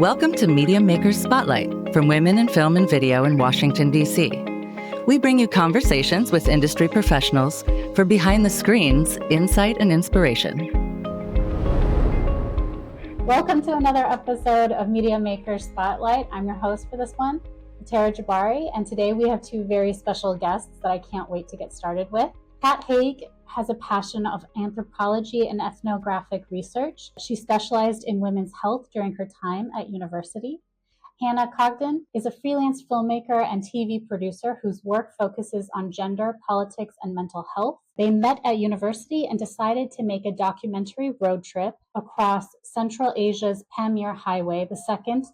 Welcome to Media Makers Spotlight from Women in Film and Video in Washington, D.C. We bring you conversations with industry professionals for behind the screens, insight, and inspiration. Welcome to another episode of Media Makers Spotlight. I'm your host for this one, Tara Jabari, and today we have two very special guests that I can't wait to get started with. Kat Haig has a passion of anthropology and ethnographic research. She specialized in women's health during her time at university. Hannah Cogden is a freelance filmmaker and TV producer whose work focuses on gender, politics, and mental health. They met at university and decided to make a documentary road trip across Central Asia's Pamir Highway, the second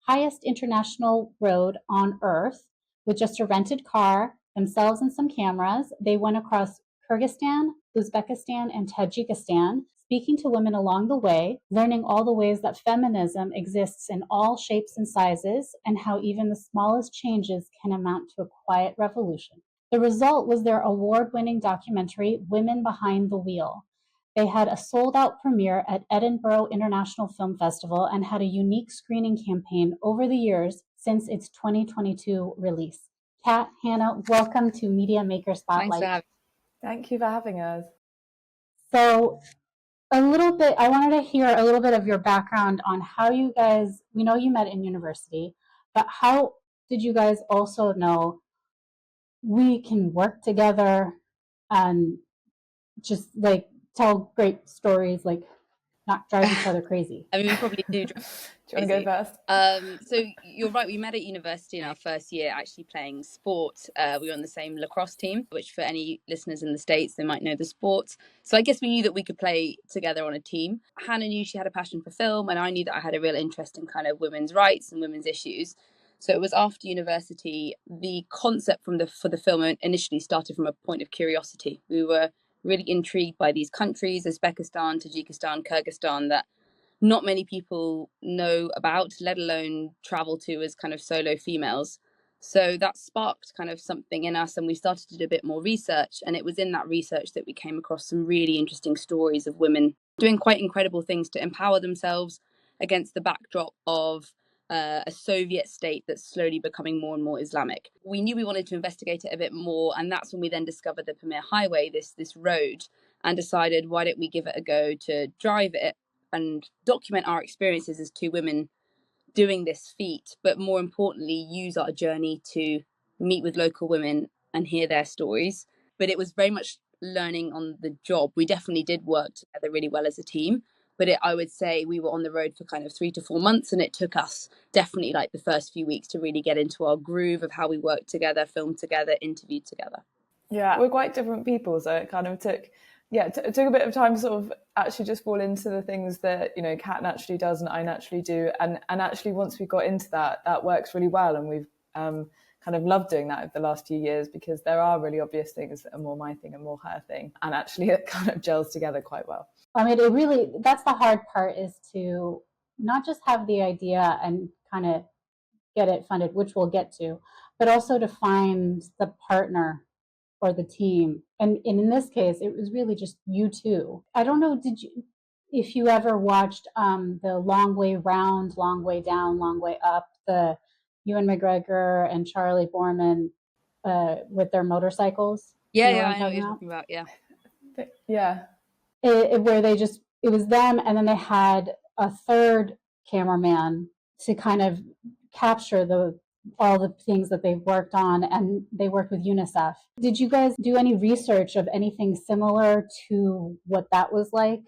highest international road on Earth, with just a rented car, themselves and some cameras. They went across Kyrgyzstan, Uzbekistan, and Tajikistan, speaking to women along the way, learning all the ways that feminism exists in all shapes and sizes, and how even the smallest changes can amount to a quiet revolution. The result was their award-winning documentary, Women Behind the Wheel. They had a sold-out premiere at Edinburgh International Film Festival and had a unique screening campaign over the years since its 2022 release. Kat, Hannah, welcome to Media Maker Spotlight. Thank you for having us. So I wanted to hear a little bit of your background on how you guys, we know you met in university, but how did you guys also know we can work together and just like tell great stories, like not drive each other crazy? I mean, we probably do. Do you want to go first? So you're right. We met at university in our first year, actually playing sport. We were on the same lacrosse team, which for any listeners in the States, they might know the sport. So I guess we knew that we could play together on a team. Hannah knew she had a passion for film, and I knew that I had a real interest in kind of women's rights and women's issues. So it was after university, the concept for the film initially started from a point of curiosity. We were really intrigued by these countries, Uzbekistan, Tajikistan, Kyrgyzstan, that not many people know about, let alone travel to as kind of solo females. So that sparked kind of something in us, and we started to do a bit more research. And it was in that research that we came across some really interesting stories of women doing quite incredible things to empower themselves against the backdrop of a Soviet state that's slowly becoming more and more Islamic. We knew we wanted to investigate it a bit more, and that's when we then discovered the Pamir Highway, this road, and decided, why don't we give it a go to drive it and document our experiences as two women doing this feat, but more importantly, use our journey to meet with local women and hear their stories. But it was very much learning on the job. We definitely did work together really well as a team, but I would say we were on the road for kind of 3 to 4 months, and it took us definitely like the first few weeks to really get into our groove of how we worked together, filmed together, interviewed together. Yeah, we're quite different people, so it kind of took it took a bit of time to sort of actually just fall into the things that, you know, Kat naturally does and I naturally do. And actually once we got into that works really well. And we've kind of loved doing that over the last few years, because there are really obvious things that are more my thing and more her thing. And actually it kind of gels together quite well. I mean, that's the hard part, is to not just have the idea and kind of get it funded, which we'll get to, but also to find the partner or the team. And in this case, it was really just you two. I don't know, if you ever watched the Long Way Round, Long Way Down, Long Way Up, the Ewan McGregor and Charlie Borman with their motorcycles? Yeah, I know what you're talking about, yeah. Yeah. Where it was them, and then they had a third cameraman to kind of capture all the things that they've worked on, and they worked with UNICEF. Did you guys do any research of anything similar to what that was like,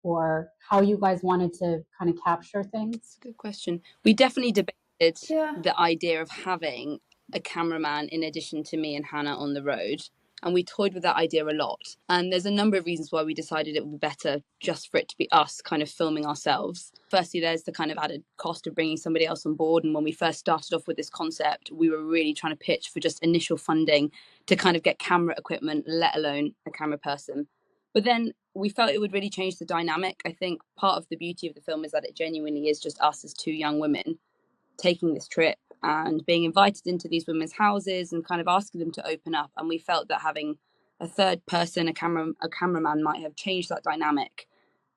or how you guys wanted to kind of capture things? That's a good question. We definitely debated the idea of having a cameraman in addition to me and Hannah on the road. And we toyed with that idea a lot. And there's a number of reasons why we decided it would be better just for it to be us kind of filming ourselves. Firstly, there's the kind of added cost of bringing somebody else on board. And when we first started off with this concept, we were really trying to pitch for just initial funding to kind of get camera equipment, let alone a camera person. But then we felt it would really change the dynamic. I think part of the beauty of the film is that it genuinely is just us as two young women taking this trip and being invited into these women's houses and kind of asking them to open up. And we felt that having a third person, a cameraman, might have changed that dynamic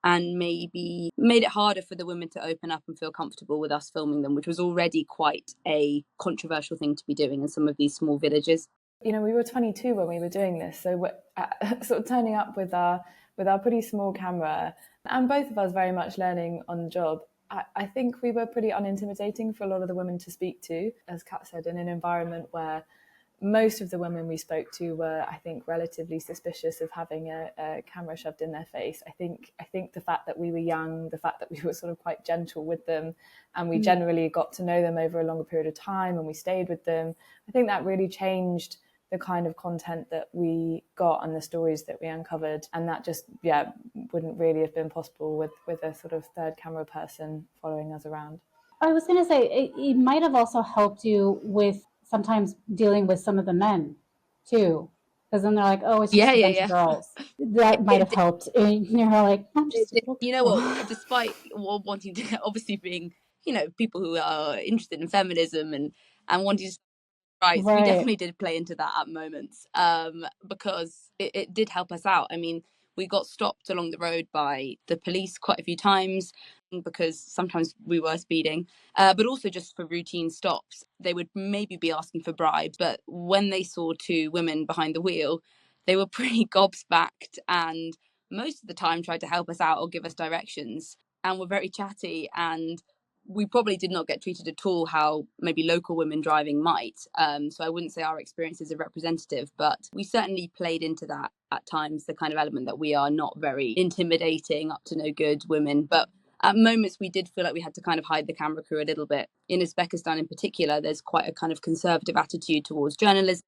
and maybe made it harder for the women to open up and feel comfortable with us filming them, which was already quite a controversial thing to be doing in some of these small villages. You know, we were 22 when we were doing this, so we're sort of turning up with our pretty small camera, and both of us very much learning on the job. I think we were pretty unintimidating for a lot of the women to speak to, as Kat said, in an environment where most of the women we spoke to were, I think, relatively suspicious of having a camera shoved in their face. I think the fact that we were young, the fact that we were sort of quite gentle with them, and we generally got to know them over a longer period of time, and we stayed with them, I think that really changed the kind of content that we got and the stories that we uncovered. And that just, wouldn't really have been possible with a sort of third camera person following us around. I was going to say, it might have also helped you with sometimes dealing with some of the men too. Because then they're like, oh, it's just a bunch of girls. That might have helped. And you're like, I'm just a little girl. You know what, despite wanting to, obviously being, you know, people who are interested in feminism and wanting to rights, we definitely did play into that at moments, because it did help us out. I mean, we got stopped along the road by the police quite a few times because sometimes we were speeding, but also just for routine stops. They would maybe be asking for bribes, but when they saw two women behind the wheel, they were pretty gobsmacked and most of the time tried to help us out or give us directions, and were very chatty, and we probably did not get treated at all how maybe local women driving might. So I wouldn't say our experiences are representative, but we certainly played into that at times, the kind of element that we are not very intimidating, up to no good women. But at moments we did feel like we had to kind of hide the camera crew a little bit. In Uzbekistan in particular, there's quite a kind of conservative attitude towards journalism.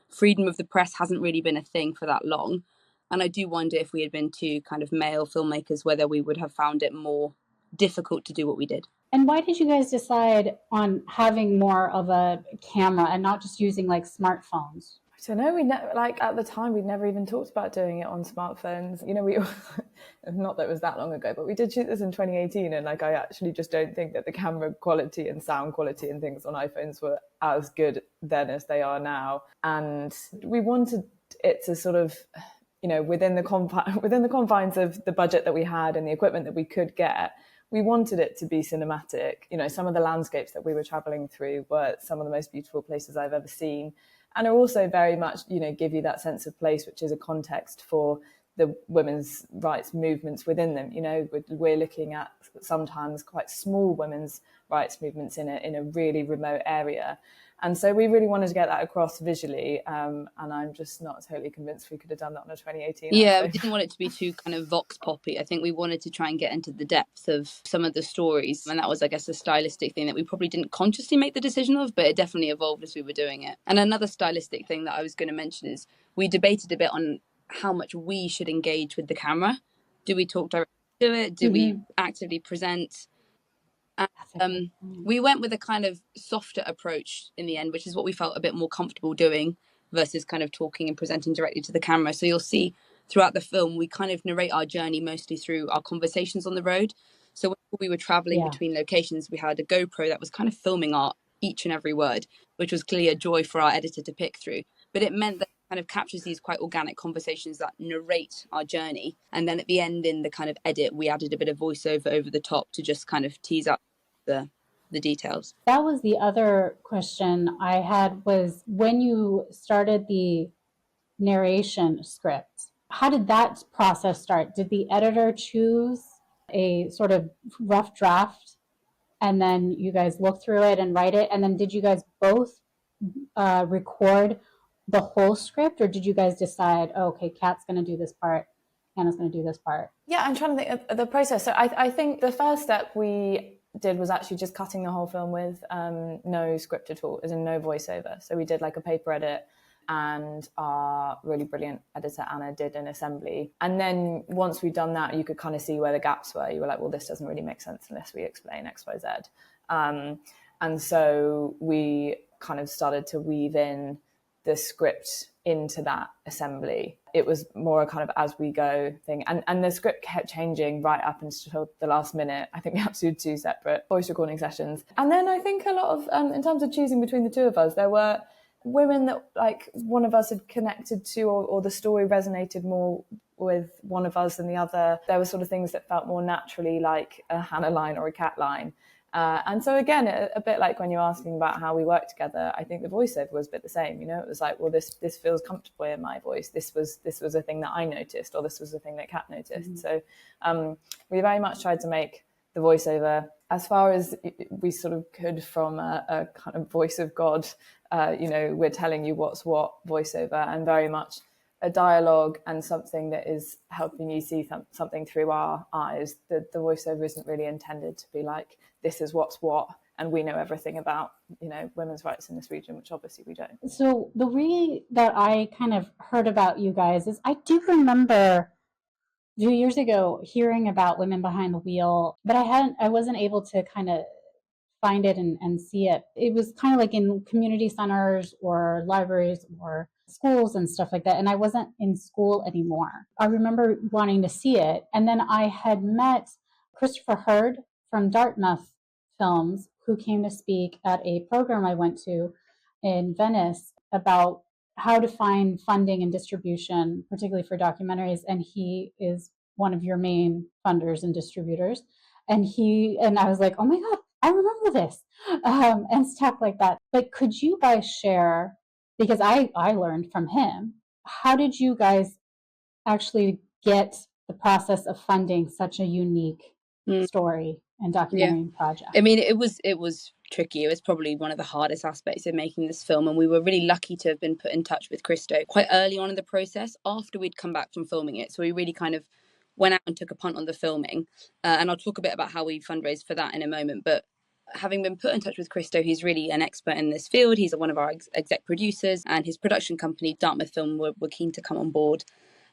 Freedom of the press hasn't really been a thing for that long. And I do wonder if we had been two kind of male filmmakers, whether we would have found it more difficult to do what we did. And why did you guys decide on having more of a camera and not just using like smartphones? So no, like at the time we'd never even talked about doing it on smartphones. You know, we not that it was that long ago, but we did shoot this in 2018, and like I actually just don't think that the camera quality and sound quality and things on iPhones were as good then as they are now. And we wanted it to sort of, you know, within the confines of the budget that we had and the equipment that we could get, we wanted it to be cinematic. You know, some of the landscapes that we were traveling through were some of the most beautiful places I've ever seen, and are also very much, you know, give you that sense of place, which is a context for the women's rights movements within them. You know, we're looking at sometimes quite small women's rights movements in a really remote area. And so we really wanted to get that across visually, and I'm just not totally convinced we could have done that on a 2018. Yeah, we didn't want it to be too kind of vox poppy. I think we wanted to try and get into the depth of some of the stories, and that was, I guess, a stylistic thing that we probably didn't consciously make the decision of, but it definitely evolved as we were doing it. And another stylistic thing that I was going to mention is we debated a bit on how much we should engage with the camera. Do we talk directly to it? Do we actively present? We went with a kind of softer approach in the end, which is what we felt a bit more comfortable doing versus kind of talking and presenting directly to the camera. So you'll see throughout the film, we kind of narrate our journey mostly through our conversations on the road. So when we were traveling between locations, we had a GoPro that was kind of filming our each and every word, which was clearly a joy for our editor to pick through. But it meant that kind of captures these quite organic conversations that narrate our journey. And then at the end, in the kind of edit, we added a bit of voiceover over the top to just kind of tease up the details. That was the other question I had, was when you started the narration script, how did that process start? Did the editor choose a sort of rough draft and then you guys look through it and write it? And then did you guys both record the whole script, or did you guys decide, oh, okay, Kat's going to do this part, Hannah's going to do this part? Yeah, I'm trying to think of the process. So I think the first step we did was actually just cutting the whole film with no script at all, as in no voiceover. So we did like a paper edit, and our really brilliant editor Anna did an assembly. And then once we'd done that, you could kind of see where the gaps were. You were like, well, this doesn't really make sense unless we explain X, Y, Z. And so we kind of started to weave in the script into that assembly. It was more a kind of as we go thing. And the script kept changing right up until the last minute. I think we had to do 2 separate voice recording sessions. And then I think a lot of, in terms of choosing between the two of us, there were women that like one of us had connected to, or the story resonated more with one of us than the other. There were sort of things that felt more naturally like a Hannah line or a Cat line. And so again, a bit like when you're asking about how we work together, I think the voiceover was a bit the same. You know, it was like, well, this feels comfortable in my voice. This was a thing that I noticed, or this was a thing that Kat noticed. So we very much tried to make the voiceover as far as we sort of could from a kind of voice of God. You know, we're telling you what's what voiceover, and very much a dialogue and something that is helping you see something through our eyes. The voiceover isn't really intended to be like, this is what's what, and we know everything about, you know, women's rights in this region, which obviously we don't. So the way that I kind of heard about you guys is I do remember a few years ago hearing about Women Behind the Wheel, but I wasn't able to kind of find it and see it. It was kind of like in community centers or libraries or schools and stuff like that. And I wasn't in school anymore. I remember wanting to see it. And then I had met Christopher Hurd from Dartmouth Films, who came to speak at a program I went to in Venice about how to find funding and distribution, particularly for documentaries. And he is one of your main funders and distributors. And I was like, oh my God, I remember this, and stuff like that. But could you guys share, because I learned from him, how did you guys actually get the process of funding such a unique story and documentary project? I mean, it was tricky. It was probably one of the hardest aspects of making this film, and we were really lucky to have been put in touch with Christo quite early on in the process after we'd come back from filming it. So we really kind of went out and took a punt on the filming, and I'll talk a bit about how we fundraised for that in a moment. But having been put in touch with Christo, he's really an expert in this field. He's one of our exec producers, and his production company, Dartmouth Film, were keen to come on board.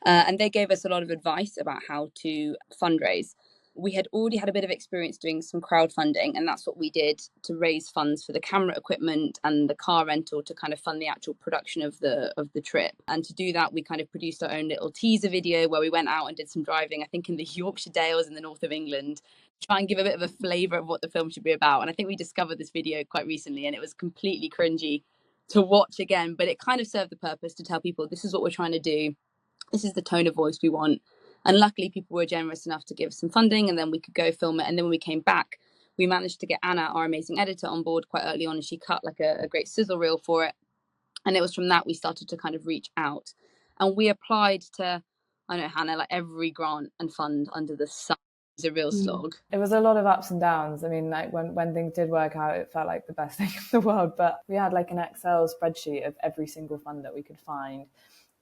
And they gave us a lot of advice about how to fundraise. We had already had a bit of experience doing some crowdfunding, and that's what we did to raise funds for the camera equipment and the car rental to kind of fund the actual production of the trip. And to do that, we kind of produced our own little teaser video where we went out and did some driving, I think in the Yorkshire Dales in the north of England, to try and give a bit of a flavour of what the film should be about. And I think we discovered this video quite recently, and it was completely cringy to watch again, but it kind of served the purpose to tell people this is what we're trying to do. This is the tone of voice we want. And luckily, people were generous enough to give some funding, and then we could go film it. And then when we came back, we managed to get Anna, our amazing editor, on board quite early on, and she cut like a great sizzle reel for it. And it was from that we started to kind of reach out. And we applied to, I know, Hannah, like every grant and fund under the sun. It was a real slog. It was a lot of ups and downs. I mean, like when things did work out, it felt like the best thing in the world. But we had like an Excel spreadsheet of every single fund that we could find.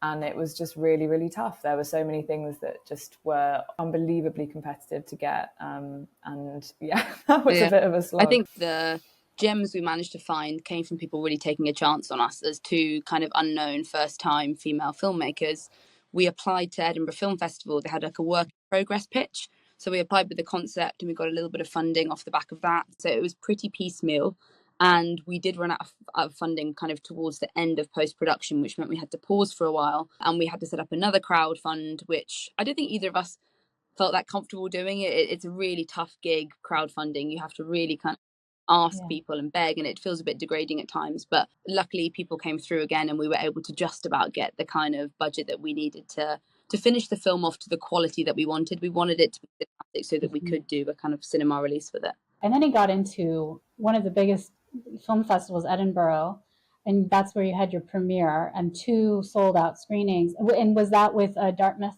And it was just really, really tough. There were so many things that just were unbelievably competitive to get. And yeah, that was a bit of a slog. I think the gems we managed to find came from people really taking a chance on us as two kind of unknown first-time female filmmakers. We applied to Edinburgh Film Festival. They had like a work in progress pitch. So we applied with the concept and we got a little bit of funding off the back of that. So it was pretty piecemeal. And we did run out of funding kind of towards the end of post-production, which meant we had to pause for a while. And we had to set up another crowd fund, which I don't think either of us felt that comfortable doing. It's a really tough gig, crowdfunding. You have to really kind of ask people and beg, and it feels a bit degrading at times. But luckily, people came through again, and we were able to just about get the kind of budget that we needed to finish the film off to the quality that we wanted. We wanted it to be cinematic so that we could do a kind of cinema release with it. And then he got into one of the biggest film festivals, Edinburgh, and that's where you had your premiere and 2 sold out screenings. And was that with Dartmouth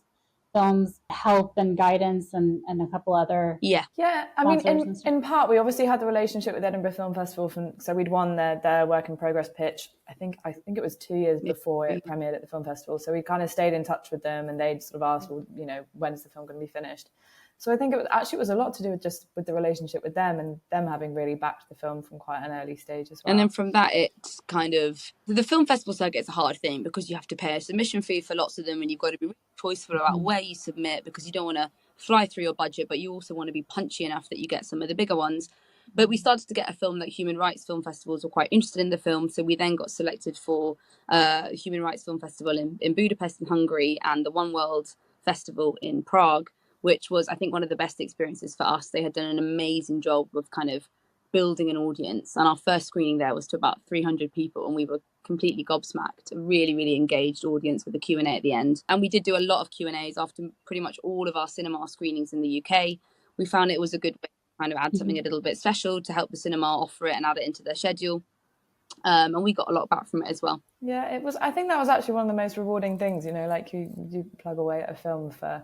Films help and guidance and a couple other I mean, in part we obviously had the relationship with Edinburgh Film Festival so we'd won their work in progress pitch. I think it was 2 years before it premiered at the film festival, so we kind of stayed in touch with them, and they'd sort of asked, well, you know, when's the film going to be finished? So I think it was a lot to do with the relationship with them, and them having really backed the film from quite an early stage as well. And then from that, it's kind of the film festival circuit's a hard thing because you have to pay a submission fee for lots of them, and you've got to be really choiceful about where you submit because you don't want to fly through your budget, but you also want to be punchy enough that you get some of the bigger ones. But we started to get a film that human rights film festivals were quite interested in the film, so we then got selected for Human Rights Film Festival in Budapest in Hungary and the One World Festival in Prague, which was, I think, one of the best experiences for us. They had done an amazing job of kind of building an audience. And our first screening there was to about 300 people, and we were completely gobsmacked. A really, really engaged audience with a Q&A at the end. And we did do a lot of Q&As after pretty much all of our cinema screenings in the UK. We found it was a good way to kind of add something a little bit special to help the cinema offer it and add it into their schedule. And we got a lot back from it as well. Yeah, it was. I think that was actually one of the most rewarding things, you know, like you plug away at a film for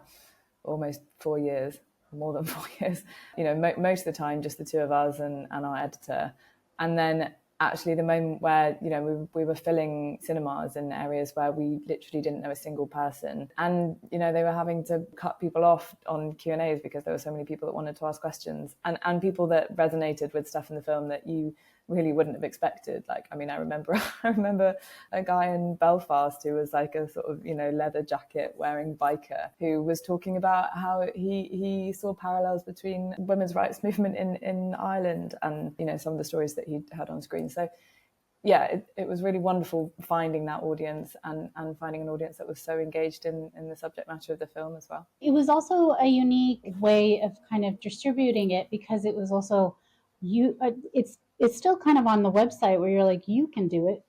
almost 4 years, more than 4 years, you know, most of the time just the two of us and our editor. And then actually the moment where, you know, we were filling cinemas in areas where we literally didn't know a single person, and, you know, they were having to cut people off on Q&As because there were so many people that wanted to ask questions, and people that resonated with stuff in the film that you really wouldn't have expected. Like, I mean, I remember a guy in Belfast who was like a sort of, you know, leather jacket wearing biker, who was talking about how he saw parallels between women's rights movement in Ireland and, you know, some of the stories that he'd had on screen. So yeah, it was really wonderful finding that audience and finding an audience that was so engaged in the subject matter of the film as well. It was also a unique way of kind of distributing it, because it was also it's still kind of on the website where you're like, you can do it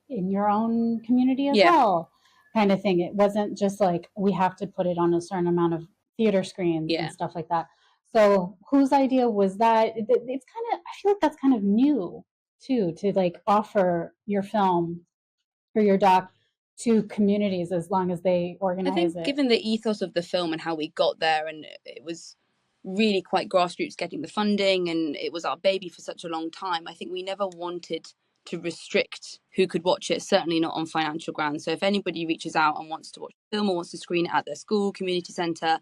in your own community as well, kind of thing. It wasn't just like we have to put it on a certain amount of theater screens and stuff like that. So whose idea was that? It's kind of, I feel like that's kind of new too, to like offer your film or your doc to communities as long as they organize it. I think given the ethos of the film and how we got there, and it was really quite grassroots getting the funding, and it was our baby for such a long time, I think we never wanted to restrict who could watch it, certainly not on financial grounds. So if anybody reaches out and wants to watch a film or wants to screen it at their school, community centre,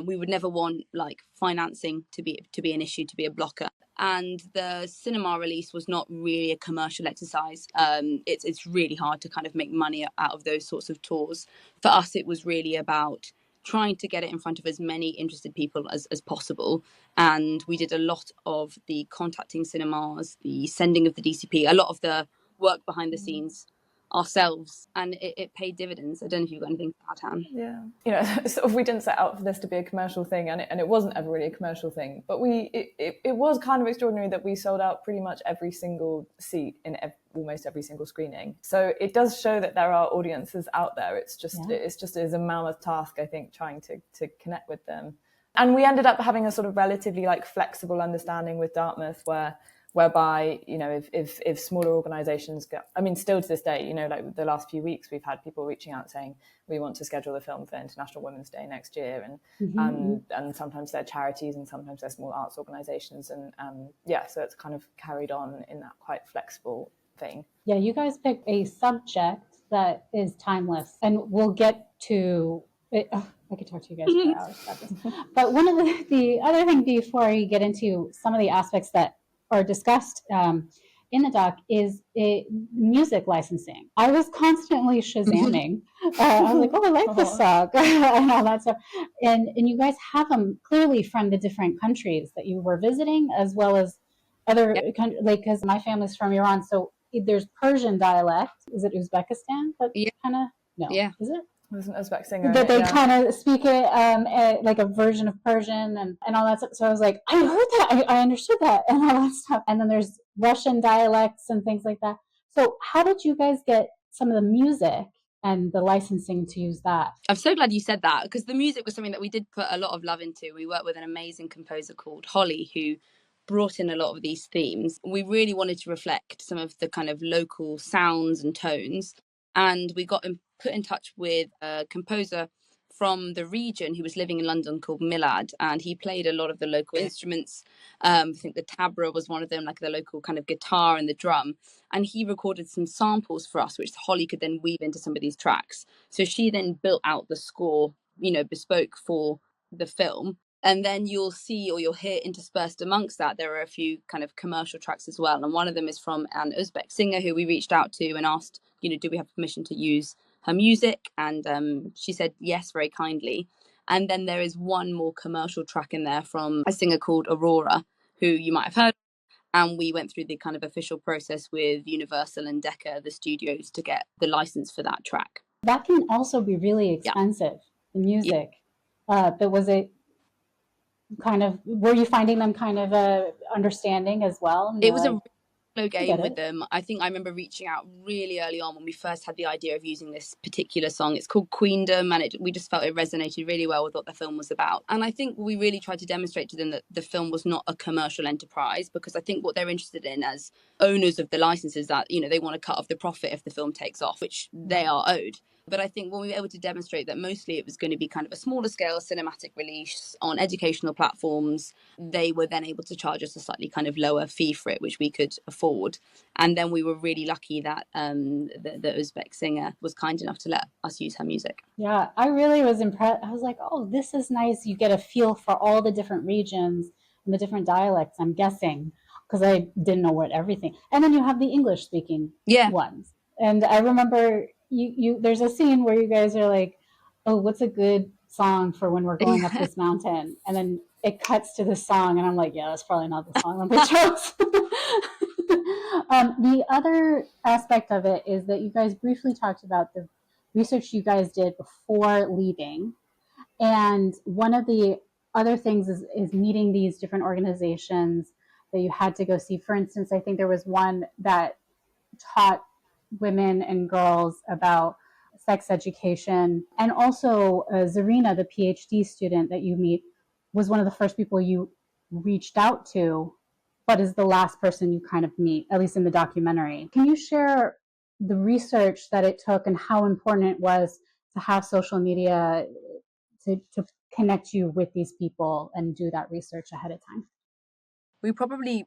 we would never want like financing to be an issue, to be a blocker. And the cinema release was not really a commercial exercise. It's really hard to kind of make money out of those sorts of tours. For us, it was really about trying to get it in front of as many interested people as possible. And we did a lot of the contacting cinemas, the sending of the DCP, a lot of the work behind the scenes ourselves, and it paid dividends. I don't know if you've got anything to add, Han. Yeah, you know, sort of we didn't set out for this to be a commercial thing, and it wasn't ever really a commercial thing, but it was kind of extraordinary that we sold out pretty much every single seat in almost every single screening. So it does show that there are audiences out there. It's just is a mammoth task, I think, trying to connect with them. And we ended up having a sort of relatively like flexible understanding with Dartmouth whereby, you know, if smaller organizations go, I mean, still to this day, you know, like the last few weeks, we've had people reaching out saying, we want to schedule the film for International Women's Day next year. And sometimes they're charities and sometimes they're small arts organizations. And so it's kind of carried on in that quite flexible vein. Yeah, you guys picked a subject that is timeless, and we'll get to it. I could talk to you guys for hours about this. But one of the other thing before we get into some of the aspects that are discussed in the doc is music licensing. I was constantly Shazamming. I was like, oh, I like this song and all that stuff. And you guys have them clearly from the different countries that you were visiting, as well as other countries, like, because my family's from Iran. So there's Persian dialect. Is it Uzbekistan? But kind of, no. Yeah. Is it? There's an Uzbek singer. That they kind of speak it like a version of Persian and all that stuff. So I was like, I heard that. I understood that and all that stuff. And then there's Russian dialects and things like that. So how did you guys get some of the music and the licensing to use that? I'm so glad you said that, because the music was something that we did put a lot of love into. We worked with an amazing composer called Holly, who brought in a lot of these themes. We really wanted to reflect some of the kind of local sounds and tones. And we got put in touch with a composer from the region who was living in London called Milad, and he played a lot of the local instruments. I think the tabra was one of them, like the local kind of guitar and the drum. And he recorded some samples for us, which Holly could then weave into some of these tracks. So she then built out the score, you know, bespoke for the film. And then you'll see, or you'll hear interspersed amongst that, there are a few kind of commercial tracks as well. And one of them is from an Uzbek singer who we reached out to and asked, you know, do we have permission to use her music? And she said yes, very kindly. And then there is one more commercial track in there from a singer called Aurora, who you might have heard. And we went through the kind of official process with Universal and Decca, the studios, to get the license for that track. That can also be really expensive, the music. But was it kind of, were you finding them kind of understanding as well? It was I game get with it. them. I think I remember reaching out really early on when we first had the idea of using this particular song. It's called Queendom, and we just felt it resonated really well with what the film was about. And I think we really tried to demonstrate to them that the film was not a commercial enterprise, because I think what they're interested in as owners of the licenses, that, you know, they want to cut off the profit if the film takes off, which they are owed. But I think when we were able to demonstrate that mostly it was going to be kind of a smaller scale cinematic release on educational platforms, they were then able to charge us a slightly kind of lower fee for it, which we could afford. And then we were really lucky that the Uzbek singer was kind enough to let us use her music. Yeah, I really was impressed. I was like, oh, this is nice. You get a feel for all the different regions and the different dialects, I'm guessing, because I didn't know what everything. And then you have the English speaking ones. And I remember there's a scene where you guys are like, oh, what's a good song for when we're going up this mountain? And then it cuts to the song, and I'm like, yeah, that's probably not the song that they chose. The other aspect of it is that you guys briefly talked about the research you guys did before leaving. And one of the other things is meeting these different organizations that you had to go see. For instance, I think there was one that taught women and girls about sex education. And also, Zarina, the PhD student that you meet, was one of the first people you reached out to, but is the last person you kind of meet, at least in the documentary. Can you share the research that it took and how important it was to have social media to connect you with these people and do that research ahead of time? We probably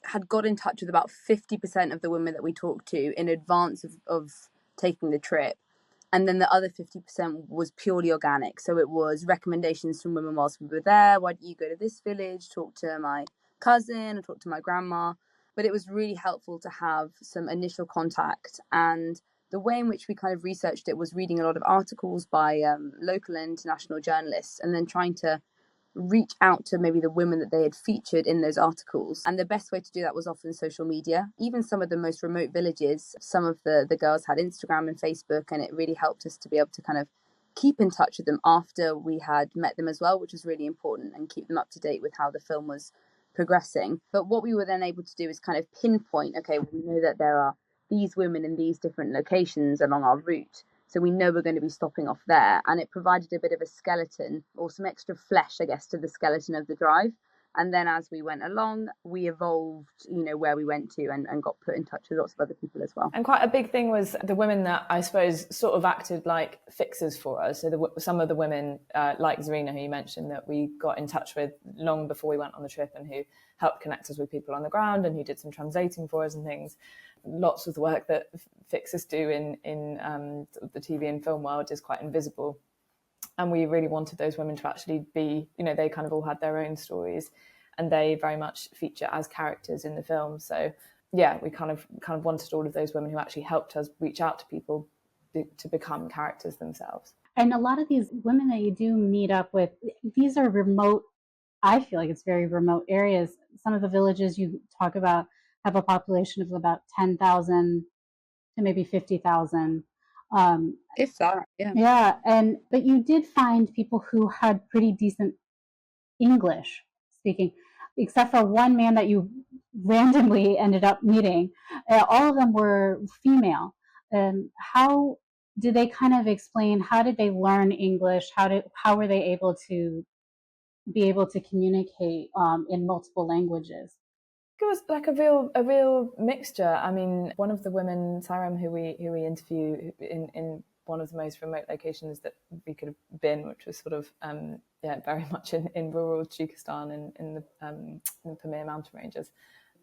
had got in touch with about 50% of the women that we talked to in advance of taking the trip. And then the other 50% was purely organic. So it was recommendations from women whilst we were there. Why don't you go to this village, talk to my cousin, or talk to my grandma? But it was really helpful to have some initial contact. And the way in which we kind of researched it was reading a lot of articles by local and international journalists, and then trying to reach out to maybe the women that they had featured in those articles. And the best way to do that was often social media. Even some of the most remote villages, some of the girls had Instagram and Facebook, and it really helped us to be able to kind of keep in touch with them after we had met them as well, which was really important, and keep them up to date with how the film was progressing. But what we were then able to do is kind of pinpoint, okay, well, we know that there are these women in these different locations along our route, so we know we're going to be stopping off there. And it provided a bit of a skeleton, or some extra flesh, I guess, to the skeleton of the drive. And then as we went along, we evolved, you know, where we went to, and got put in touch with lots of other people as well. And quite a big thing was the women that I suppose sort of acted like fixers for us. So some of the women, like Zarina, who you mentioned, that we got in touch with long before we went on the trip, and who helped connect us with people on the ground, and who did some translating for us and things. Lots of the work that fixers do in the TV and film world is quite invisible. And we really wanted those women to actually be, you know, they kind of all had their own stories, and they very much feature as characters in the film. So yeah, we kind of wanted all of those women who actually helped us reach out to people to become characters themselves. And a lot of these women that you do meet up with, these are remote, I feel like it's very remote areas. Some of the villages you talk about have a population of about 10,000 to maybe 50,000. If that, yeah. Yeah, but you did find people who had pretty decent English speaking, except for one man that you randomly ended up meeting. All of them were female. How did they kind of explain? How did they learn English? How were they able to be able to communicate in multiple languages? It was like a real mixture. I mean, one of the women, Saram, who we interview in one of the most remote locations that we could have been, which was sort of very much in rural Tajikistan, in the Pamir mountain ranges.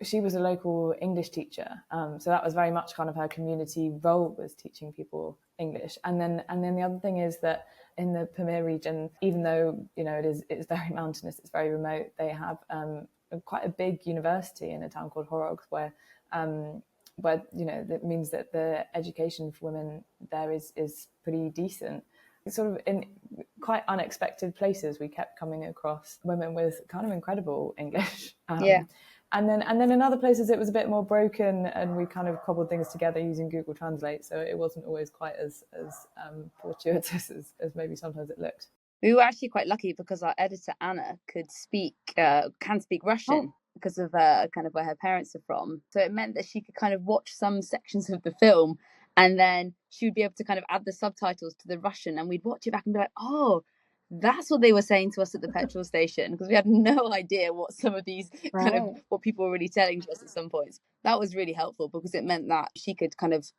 She was a local English teacher, so that was very much kind of her community role, was teaching people English. And then the other thing is that in the Pamir region, even though, you know, it's very mountainous, it's very remote, they have quite a big university in a town called Horog, where you know, that means that the education for women there is pretty decent. It's sort of in quite unexpected places we kept coming across women with kind of incredible English. And then in other places it was a bit more broken, and we kind of cobbled things together using Google Translate, so it wasn't always quite as fortuitous as maybe sometimes it looked. We were actually quite lucky because our editor Anna can speak Russian. because of kind of where her parents are from. So it meant that she could kind of watch some sections of the film, and then she would be able to kind of add the subtitles to the Russian, and we'd watch it back and be like, oh, that's what they were saying to us at the petrol station, because we had no idea what some of these kind of what people were really telling to us at some points. That was really helpful because it meant that she could kind of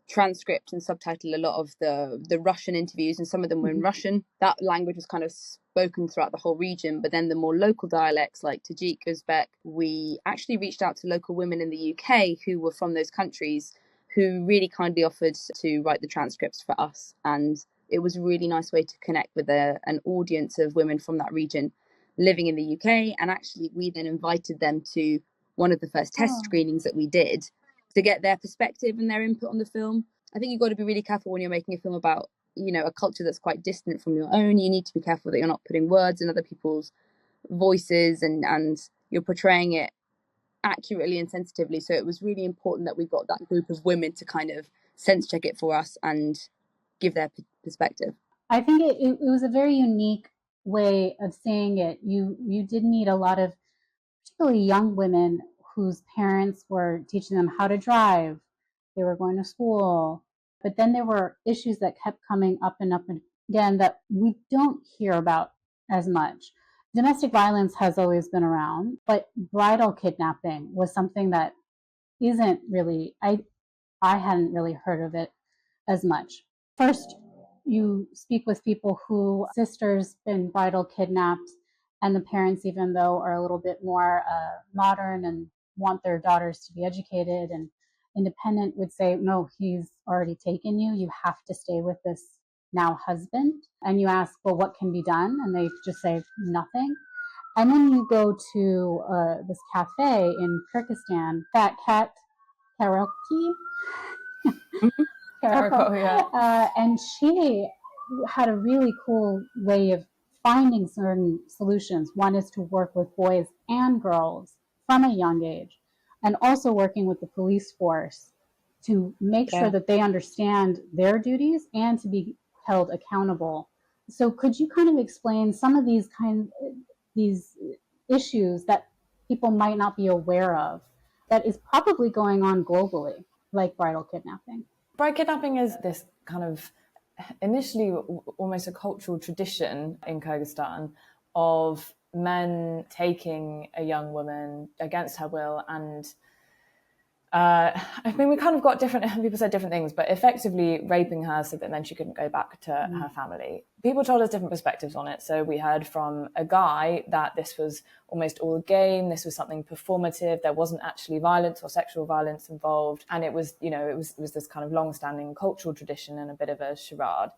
transcript and subtitle a lot of the Russian interviews, and some of them were in Russian. That language was kind of spoken throughout the whole region, but then the more local dialects like Tajik, Uzbek, we actually reached out to local women in the UK who were from those countries, who really kindly offered to write the transcripts for us. And it was a really nice way to connect with an audience of women from that region living in the UK. And actually, we then invited them to one of the first test screenings that we did to get their perspective and their input on the film. I think you've got to be really careful when you're making a film about, you know, a culture that's quite distant from your own. You need to be careful that you're not putting words in other people's voices, and you're portraying it accurately and sensitively. So it was really important that we got that group of women to kind of sense check it for us and give their perspective. I think it was a very unique way of seeing it. You did meet a lot of particularly young women whose parents were teaching them how to drive. They were going to school. But then there were issues that kept coming up and up again that we don't hear about as much. Domestic violence has always been around, but bridal kidnapping was something that isn't really, I hadn't really heard of it as much. First, you speak with people who sisters been bridal kidnapped, and the parents, even though are a little bit more modern and want their daughters to be educated and independent, would say, no, he's already taken you. You have to stay with this now husband. And you ask, well, what can be done? And they just say nothing. And then you go to this cafe in Kyrgyzstan, Fat Cat Karaoke. And she had a really cool way of finding certain solutions. One is to work with boys and girls from a young age, and also working with the police force to make sure that they understand their duties and to be held accountable. So could you kind of explain some of these issues that people might not be aware of that is probably going on globally, like bridal kidnapping? Bride kidnapping is this kind of initially almost a cultural tradition in Kyrgyzstan of men taking a young woman against her will. And I mean, we kind of got different, people said different things, but effectively raping her so that then she couldn't go back to her family. People told us different perspectives on it. So we heard from a guy that this was almost all a game. This was something performative. There wasn't actually violence or sexual violence involved. And it was, you know, it was this kind of long-standing cultural tradition and a bit of a charade.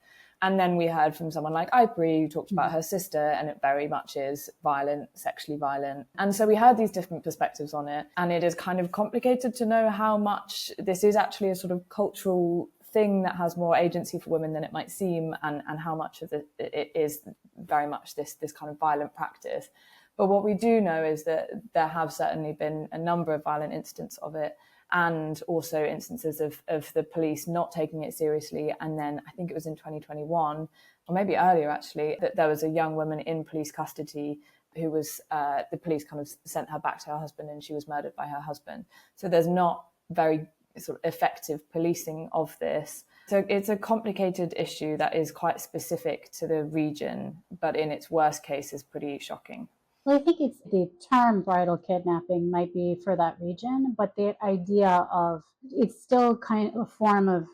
And then we heard from someone like Ipri, who talked about her sister, and it very much is violent, sexually violent. And so we heard these different perspectives on it. And it is kind of complicated to know how much this is actually a sort of cultural thing that has more agency for women than it might seem, and how much of it is very much this kind of violent practice. But what we do know is that there have certainly been a number of violent incidents of it, and also instances of the police not taking it seriously. And then I think it was in 2021, or maybe earlier actually, that there was a young woman in police custody who was, the police kind of sent her back to her husband, and she was murdered by her husband. So there's not very sort of effective policing of this. So it's a complicated issue that is quite specific to the region, but in its worst case is pretty shocking. Well, I think it's the term bridal kidnapping might be for that region, but the idea of it's still kind of a form of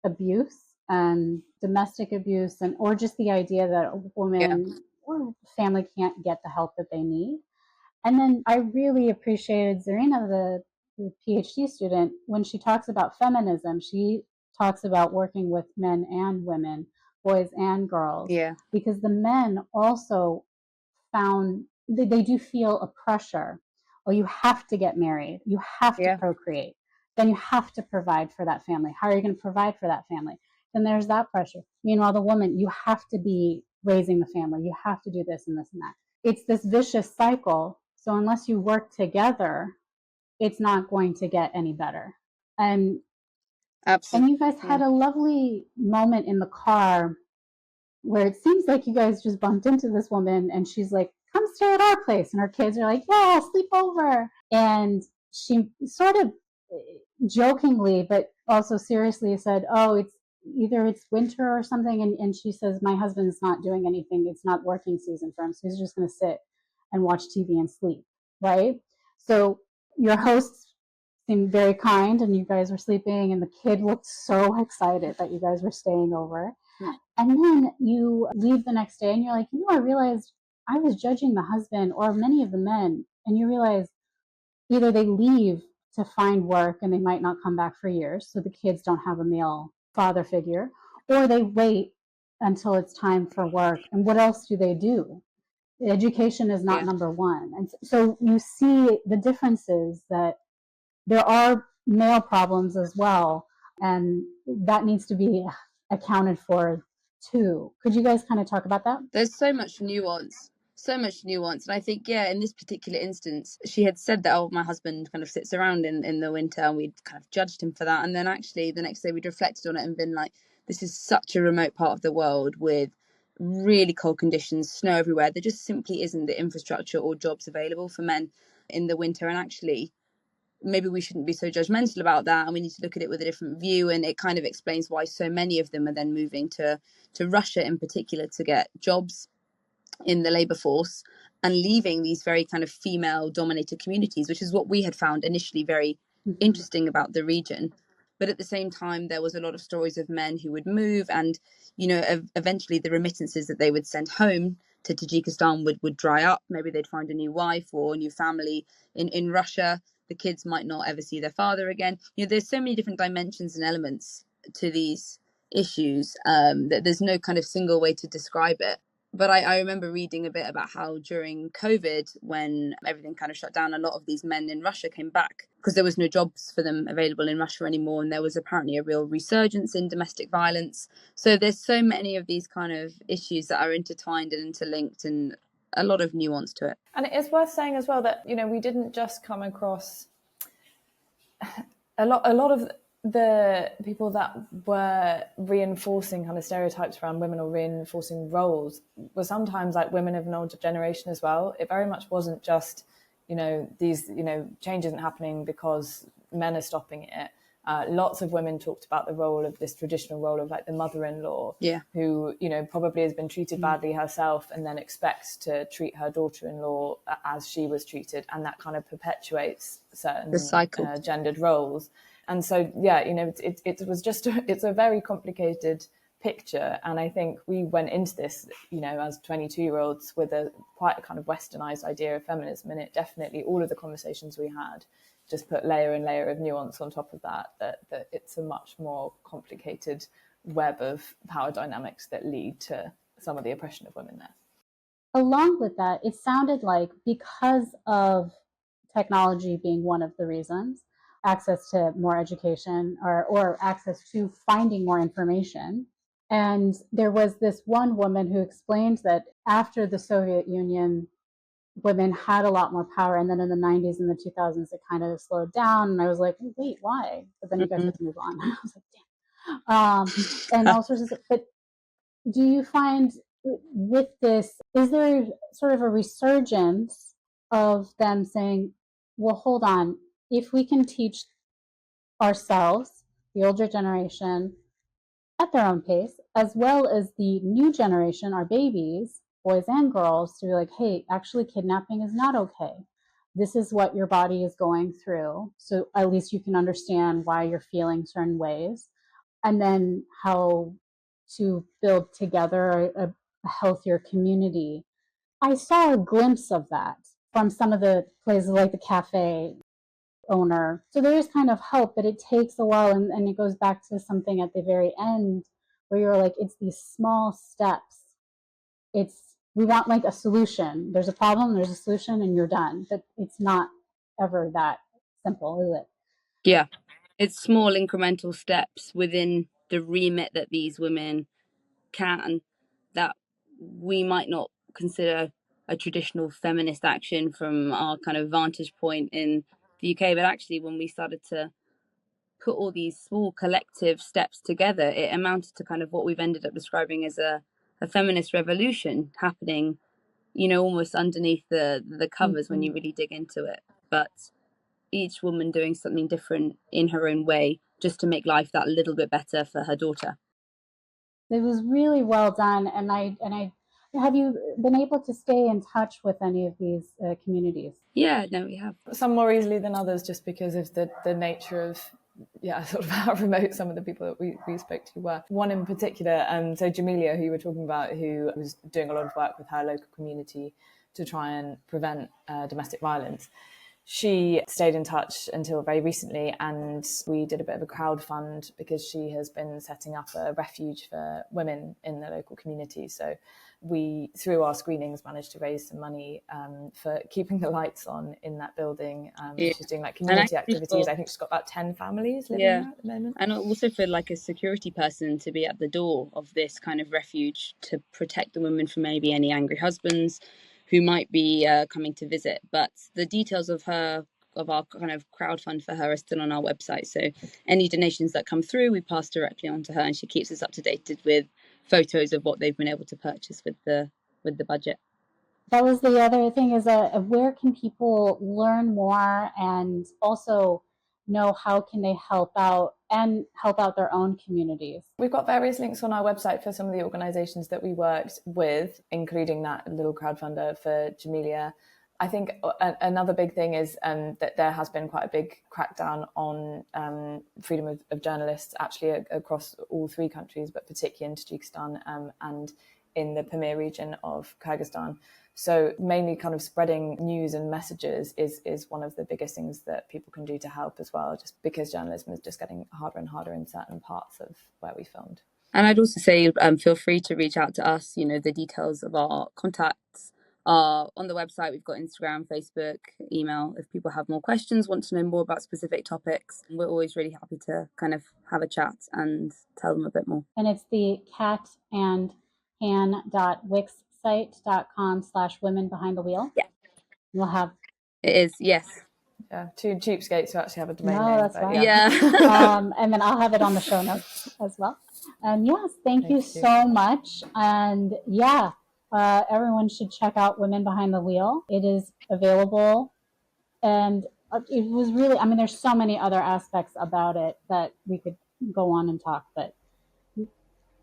abuse and domestic abuse, and or just the idea that a woman or family can't get the help that they need. And then I really appreciated Zarina, the PhD student, when she talks about feminism. She talks about working with men and women, boys and girls, because the men also found they do feel a pressure. Oh, you have to get married, you have to procreate, then you have to provide for that family. How are you going to provide for that family? Then there's that pressure. Meanwhile, the woman, you have to be raising the family, you have to do this and this and that. It's this vicious cycle. So unless you work together, it's not going to get any better. And absolutely. And you guys had a lovely moment in the car where it seems like you guys just bumped into this woman and she's like, come stay at our place. And her kids are like, yeah, sleep over. And she sort of jokingly, but also seriously said, oh, it's winter or something. And she says, my husband's not doing anything. It's not working season for him. So he's just going to sit and watch TV and sleep. Right. So your hosts seemed very kind and you guys were sleeping and the kid looked so excited that you guys were staying over. And then you leave the next day and you're like, I realized I was judging the husband or many of the men. And you realize either they leave to find work and they might not come back for years, so the kids don't have a male father figure, or they wait until it's time for work. And what else do they do? Education is not number one. And so you see the differences that there are male problems as well, and that needs to be accounted for too. Could you guys kind of talk about that? There's so much nuance. So much nuance. And I think, in this particular instance, she had said that, oh, my husband kind of sits around in the winter, and we'd kind of judged him for that. And then actually the next day we'd reflected on it and been like, this is such a remote part of the world with really cold conditions, snow everywhere. There just simply isn't the infrastructure or jobs available for men in the winter. And actually, maybe we shouldn't be so judgmental about that, and we need to look at it with a different view. And it kind of explains why so many of them are then moving to Russia in particular to get jobs in the labor force and leaving these very kind of female dominated communities, which is what we had found initially very interesting about the region. But at the same time, there was a lot of stories of men who would move, and eventually the remittances that they would send home to Tajikistan would dry up. Maybe they'd find a new wife or a new family in Russia. The kids might not ever see their father again. There's so many different dimensions and elements to these issues that there's no kind of single way to describe it. But I remember reading a bit about how during COVID, when everything kind of shut down, a lot of these men in Russia came back because there was no jobs for them available in Russia anymore. And there was apparently a real resurgence in domestic violence. So there's so many of these kind of issues that are intertwined and interlinked, and a lot of nuance to it. And it's worth saying as well that, we didn't just come across a lot of the people that were reinforcing kind of stereotypes around women or reinforcing roles were sometimes like women of an older generation as well. It very much wasn't just, these, change isn't happening because men are stopping it. Lots of women talked about the role of this traditional role of like the mother-in-law, who, probably has been treated badly herself and then expects to treat her daughter-in-law as she was treated. And that kind of perpetuates certain the cycle. Gendered roles. And so, it was just, it's a very complicated picture. And I think we went into this, as 22-year-olds with quite a kind of westernized idea of feminism. And it definitely, all of the conversations we had just put layer and layer of nuance on top of that it's a much more complicated web of power dynamics that lead to some of the oppression of women there. Along with that, it sounded like because of technology being one of the reasons, access to more education or access to finding more information. And there was this one woman who explained that after the Soviet Union, women had a lot more power. And then in the 90s and the 2000s, it kind of slowed down. And I was like, wait, why? But then you guys had to move on. I was like, damn. And all sorts of stuff. But do you find with this, is there sort of a resurgence of them saying, well, hold on, if we can teach ourselves, the older generation, at their own pace, as well as the new generation, our babies, boys and girls, to be like, hey, actually kidnapping is not okay. This is what your body is going through. So at least you can understand why you're feeling certain ways. And then how to build together a healthier community. I saw a glimpse of that from some of the places like the cafe owner. So there is kind of hope, but it takes a while. And it goes back to something at the very end where you're like, it's these small steps. We want like a solution. There's a problem, there's a solution, and you're done. But it's not ever that simple, is it? Yeah. It's small incremental steps within the remit that these women can, that we might not consider a traditional feminist action from our kind of vantage point in the UK. But actually, when we started to put all these small collective steps together, it amounted to kind of what we've ended up describing as a feminist revolution happening, almost underneath the covers when you really dig into it. But each woman doing something different in her own way, just to make life that little bit better for her daughter. It was really well done, and I have you been able to stay in touch with any of these communities? Yeah, no, we have. Some more easily than others, just because of the nature of sort of how remote some of the people that we spoke to were. One in particular, so Jamelia, who you were talking about, who was doing a lot of work with her local community to try and prevent domestic violence. She stayed in touch until very recently, and we did a bit of a crowdfund because she has been setting up a refuge for women in the local community. So we, through our screenings, managed to raise some money for keeping the lights on in that building. She's doing like community activities. I think she's got about 10 families living there at the moment. And also for like a security person to be at the door of this kind of refuge to protect the women from maybe any angry husbands who might be coming to visit. But the details of our kind of crowdfund for her are still on our website. So any donations that come through, we pass directly on to her, and she keeps us up to date with photos of what they've been able to purchase with the budget. That was the other thing, is where can people learn more, and also know how can they help out their own communities? We've got various links on our website for some of the organisations that we worked with, including that little crowdfunder for Jamelia. I think another big thing is that there has been quite a big crackdown on freedom of journalists, actually across all 3 countries, but particularly in Tajikistan and in the Pamir region of Kyrgyzstan. So mainly kind of spreading news and messages is one of the biggest things that people can do to help as well, just because journalism is just getting harder and harder in certain parts of where we filmed. And I'd also say feel free to reach out to us. You know, the details of our contacts are on the website. We've got Instagram, Facebook, email. If people have more questions, want to know more about specific topics, we're always really happy to kind of have a chat and tell them a bit more. And it's the catandhan.wixsite.com/women behind the wheel. Yeah. We'll have. It is, yes. Yeah, 2 cheapskates who actually have a domain name. That's right. Yeah. And then I'll have it on the show notes as well. And yes, thank you so much. And everyone should check out Women Behind the Wheel. It is available. And it was really, there's so many other aspects about it that we could go on and talk, but.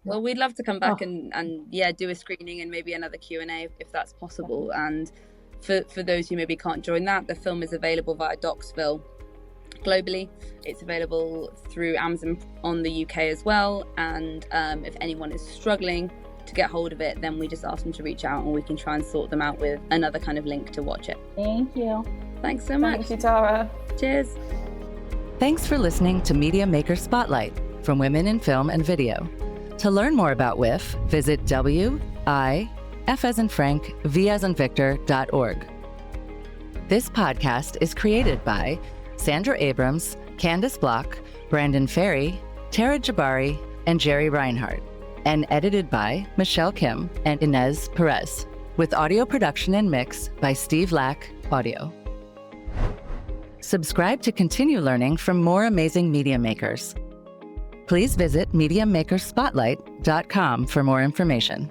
Well, we'd love to come back and do a screening and maybe another Q&A if that's possible. And for those who maybe can't join that, the film is available via Docsville globally. It's available through Amazon on the UK as well. And if anyone is struggling to get hold of it, then we just ask them to reach out and we can try and sort them out with another kind of link to watch it. Thank you. Thanks so much. Thank you, Tara. Cheers. Thanks for listening to Media Maker Spotlight from Women in Film and Video. To learn more about WIF, visit wif.org. This podcast is created by Sandra Abrams, Candace Block, Brandon Ferry, Tara Jabari, and Jerry Reinhardt, and edited by Michelle Kim and Inez Perez, with audio production and mix by Steve Lack Audio. Subscribe to continue learning from more amazing media makers. Please visit MediaMakersSpotlight.com for more information.